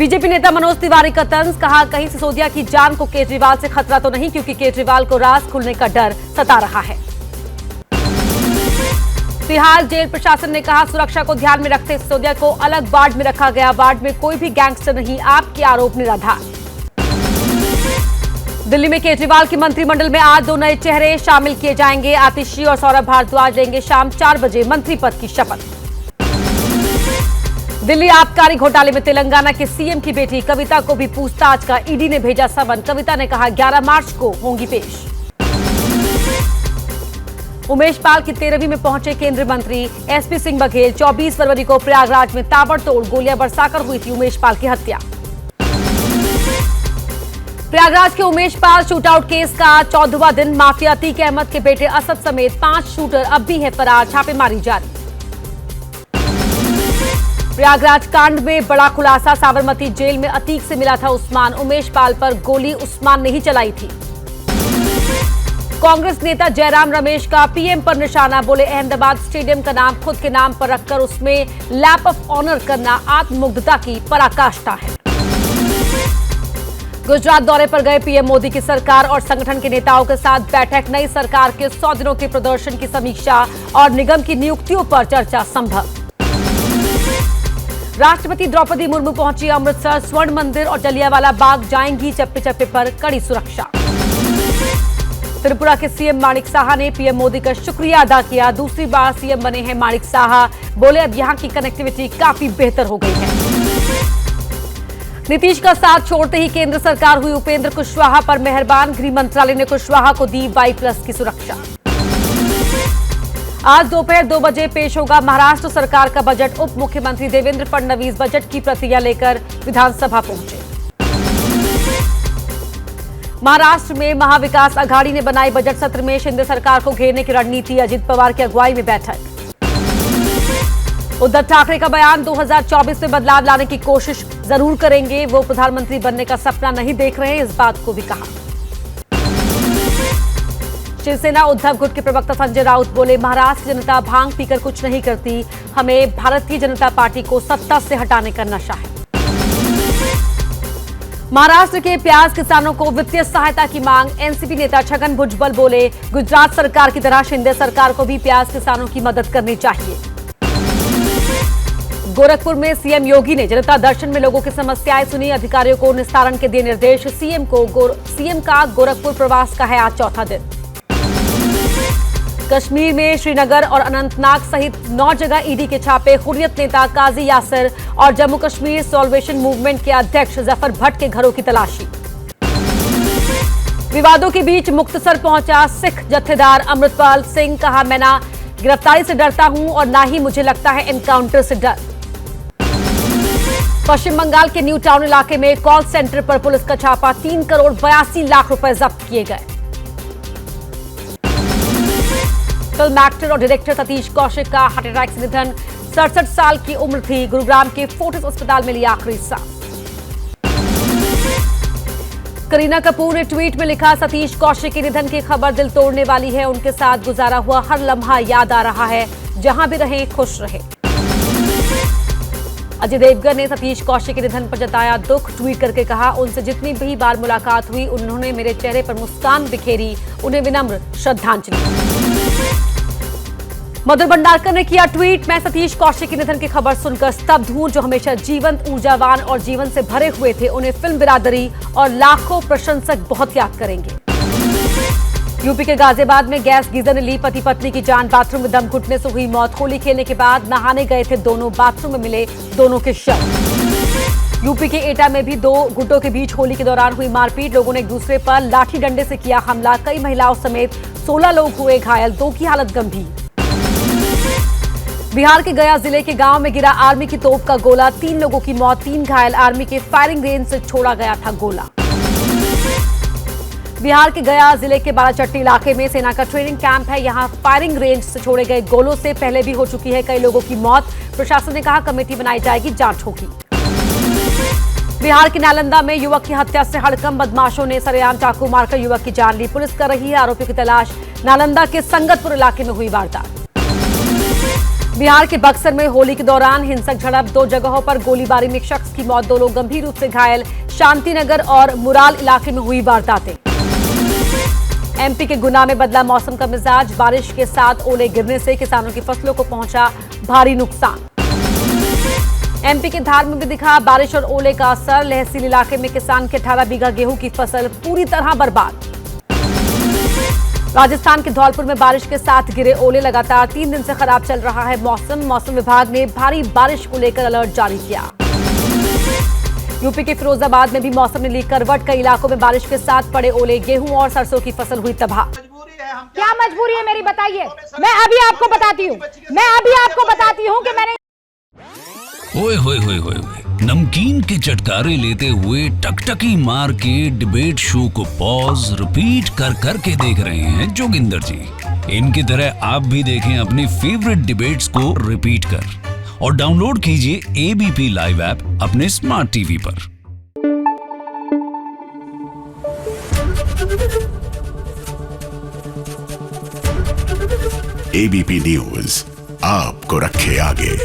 BJP नेता मनोज तिवारी का तंज, कहा कहीं सिसोदिया की जान को केजरीवाल से खतरा तो नहीं, क्योंकि केजरीवाल को राज खुलने का डर सता रहा है। तिहाड़ जेल प्रशासन ने कहा सुरक्षा को ध्यान में रखते सिसोदिया को अलग वार्ड में रखा गया। वार्ड में कोई भी गैंगस्टर नहीं, आपके आरोप निराधार। दिल्ली में केजरीवाल की मंत्रिमंडल में आज 2 नए चेहरे शामिल किए जाएंगे। आतिशी और सौरभ भारद्वाज लेंगे शाम 4 बजे मंत्री पद की शपथ। दिल्ली आबकारी घोटाले में तेलंगाना के सीएम की बेटी कविता को भी पूछताछ का ईडी ने भेजा समन। कविता ने कहा 11 मार्च को होंगी पेश। उमेश पाल की 13वीं में पहुंचे केंद्रीय मंत्री एसपी सिंह बघेल। 24 फरवरी को प्रयागराज में ताबड़तोड़ गोलियां बरसाकर हुई थी उमेश पाल की हत्या। प्रयागराज के उमेश पाल शूटआउट केस का 14वां दिन। माफिया अतीक अहमद के बेटे असद समेत 5 शूटर अब भी है फरार, छापेमारी जारी। प्रयागराज कांड में बड़ा खुलासा, साबरमती जेल में अतीक से मिला था उस्मान। उमेश पाल पर गोली उस्मान ने ही चलाई थी। कांग्रेस नेता जयराम रमेश का पीएम पर निशाना, बोले अहमदाबाद स्टेडियम का नाम खुद के नाम पर रखकर उसमें लैप ऑफ ऑनर करना आत्ममुग्धता की पराकाष्ठा है। गुजरात दौरे पर गए पीएम मोदी की सरकार और संगठन के नेताओं के साथ बैठक। नई सरकार के 100 दिनों के प्रदर्शन की समीक्षा और निगम की नियुक्तियों पर चर्चा संभव। राष्ट्रपति द्रौपदी मुर्मू पहुंची अमृतसर। स्वर्ण मंदिर और जलियांवाला बाग जाएंगी, चप्पे चप्पे पर कड़ी सुरक्षा। त्रिपुरा के सीएम माणिक साहा ने पीएम मोदी का शुक्रिया अदा किया। दूसरी बार सीएम बने हैं माणिक साहा, बोले अब यहां की कनेक्टिविटी काफी बेहतर हो गई है। नीतीश का साथ छोड़ते ही केंद्र सरकार हुई उपेंद्र कुशवाहा पर मेहरबान। गृह मंत्रालय ने कुशवाहा को दी Y+ की सुरक्षा। आज दोपहर 2 बजे पेश होगा महाराष्ट्र सरकार का बजट। उप मुख्यमंत्री देवेंद्र फडणवीस बजट की प्रतियां लेकर विधानसभा पहुंचे। महाराष्ट्र में महाविकास आघाड़ी ने बनाई बजट सत्र में शिंदे सरकार को घेरने की रणनीति। अजित पवार की अगुवाई में बैठक। उद्धव ठाकरे का बयान, 2024 में बदलाव लाने की कोशिश जरूर करेंगे। वो प्रधानमंत्री बनने का सपना नहीं देख रहे हैं, इस बात को भी कहा। शिवसेना उद्धव गुट के प्रवक्ता संजय राउत बोले महाराष्ट्र जनता भांग पीकर कुछ नहीं करती, हमें भारतीय जनता पार्टी को सत्ता से हटाने का नशा है। महाराष्ट्र के प्याज किसानों को वित्तीय सहायता की मांग। एनसीपी नेता छगन भुजबल बोले गुजरात सरकार की तरह शिंदे सरकार को भी प्याज किसानों की मदद करनी चाहिए। गोरखपुर में सीएम योगी ने जनता दर्शन में लोगों की समस्याएं सुनी। अधिकारियों को निस्तारण के दिए निर्देश। सीएम का गोरखपुर प्रवास का है आज 4था दिन। कश्मीर में श्रीनगर और अनंतनाग सहित 9 जगह ईडी के छापे। हुर्रियत नेता काजी यासिर और जम्मू कश्मीर सॉल्वेशन मूवमेंट के अध्यक्ष जफर भट्ट के घरों की तलाशी। विवादों के बीच मुक्तसर पहुंचा सिख जत्थेदार अमृतपाल सिंह, कहा मैं ना गिरफ्तारी से डरता हूं और ना ही मुझे लगता है एनकाउंटर से डर। पश्चिम बंगाल के न्यू टाउन इलाके में कॉल सेंटर पर पुलिस का छापा। 3 करोड़ 82 लाख रुपए जब्त किए गए। फिल्म एक्टर और डायरेक्टर सतीश कौशिक का हार्ट अटैक से निधन। 67 साल की उम्र थी। गुरुग्राम के फोर्टिस अस्पताल में लिया आखिरी सांस। करीना कपूर ने ट्वीट में लिखा सतीश कौशिक के निधन की खबर दिल तोड़ने वाली है। उनके साथ गुजारा हुआ हर लम्हा याद आ रहा है। जहां भी रहे खुश रहे। अजय देवगन ने सतीश कौशिक के निधन पर जताया दुख। ट्वीट करके कहा उनसे जितनी भी बार मुलाकात हुई उन्होंने मेरे चेहरे पर मुस्कान बिखेरी। उन्हें विनम्र श्रद्धांजलि। मधुर भंडारकर ने किया ट्वीट, मैं सतीश कौशिक के निधन की खबर सुनकर स्तब्ध हूं। जो हमेशा जीवंत, ऊर्जावान और जीवन से भरे हुए थे, उन्हें फिल्म बिरादरी और लाखों प्रशंसक बहुत याद करेंगे। यूपी के गाजियाबाद में गैस गीजर ने ली पति पत्नी की जान। बाथरूम में दम घुटने से हुई मौत। होली खेलने के बाद नहाने गए थे दोनों। बाथरूम में मिले दोनों के शव। यूपी के एटा में भी 2 गुटों के बीच होली के दौरान हुई मारपीट। लोगों ने एक दूसरे पर लाठी डंडे से किया हमला। कई महिलाओं समेत 16 लोग हुए घायल, 2 की हालत गंभीर। बिहार के गया जिले के गांव में गिरा आर्मी की तोप का गोला। 3 लोगों की मौत, 3 घायल। आर्मी के फायरिंग रेंज से छोड़ा गया था गोला। बिहार के गया जिले के बाराचट्टी इलाके में सेना का ट्रेनिंग कैंप है। यहां फायरिंग रेंज से छोड़े गए गोलों से पहले भी हो चुकी है कई लोगों की मौत। प्रशासन ने कहा कमेटी बनाई जाएगी, जांच होगी। बिहार के नालंदा में युवक की हत्या से हड़कंप। बदमाशों ने सरेआम चाकू मारकर युवक की जान ली। पुलिस कर रही है आरोपियों की तलाश। नालंदा के संगतपुर इलाके में हुई वारदात। बिहार के बक्सर में होली के दौरान हिंसक झड़प, 2 जगहों पर गोलीबारी में एक शख्स की मौत, 2 लोग गंभीर रूप से घायल। शांतिनगर और मुराल इलाके में हुई वारदातें। एमपी के गुना में बदला मौसम का मिजाज, बारिश के साथ ओले गिरने से किसानों की फसलों को पहुंचा भारी नुकसान। एमपी के धार में भी दिखा बारिश और ओले का असर, लहसील इलाके में किसान के 18 बीघा गेहूं की फसल पूरी तरह बर्बाद। राजस्थान के धौलपुर में बारिश के साथ गिरे ओले, लगातार 3 दिन से खराब चल रहा है मौसम। मौसम विभाग ने भारी बारिश को लेकर अलर्ट जारी किया। यूपी के फिरोजाबाद में भी मौसम ने ली करवट, कई इलाकों में बारिश के साथ पड़े ओले, गेहूं और सरसों की फसल हुई तबाह। क्या मजबूरी है मेरी, बताइए। मैं अभी आपको बताती हूँ कि मैंने ओए होए होए होए होए, नमकीन के चटकारे लेते हुए टकटकी मार के डिबेट शो को पॉज रिपीट कर कर के देख रहे हैं जोगिंदर जी। इनकी तरह आप भी देखें अपनी फेवरेट डिबेट्स को रिपीट कर और डाउनलोड कीजिए एबीपी लाइव ऐप अपने स्मार्ट टीवी पर। एबीपी न्यूज आपको रखे आगे।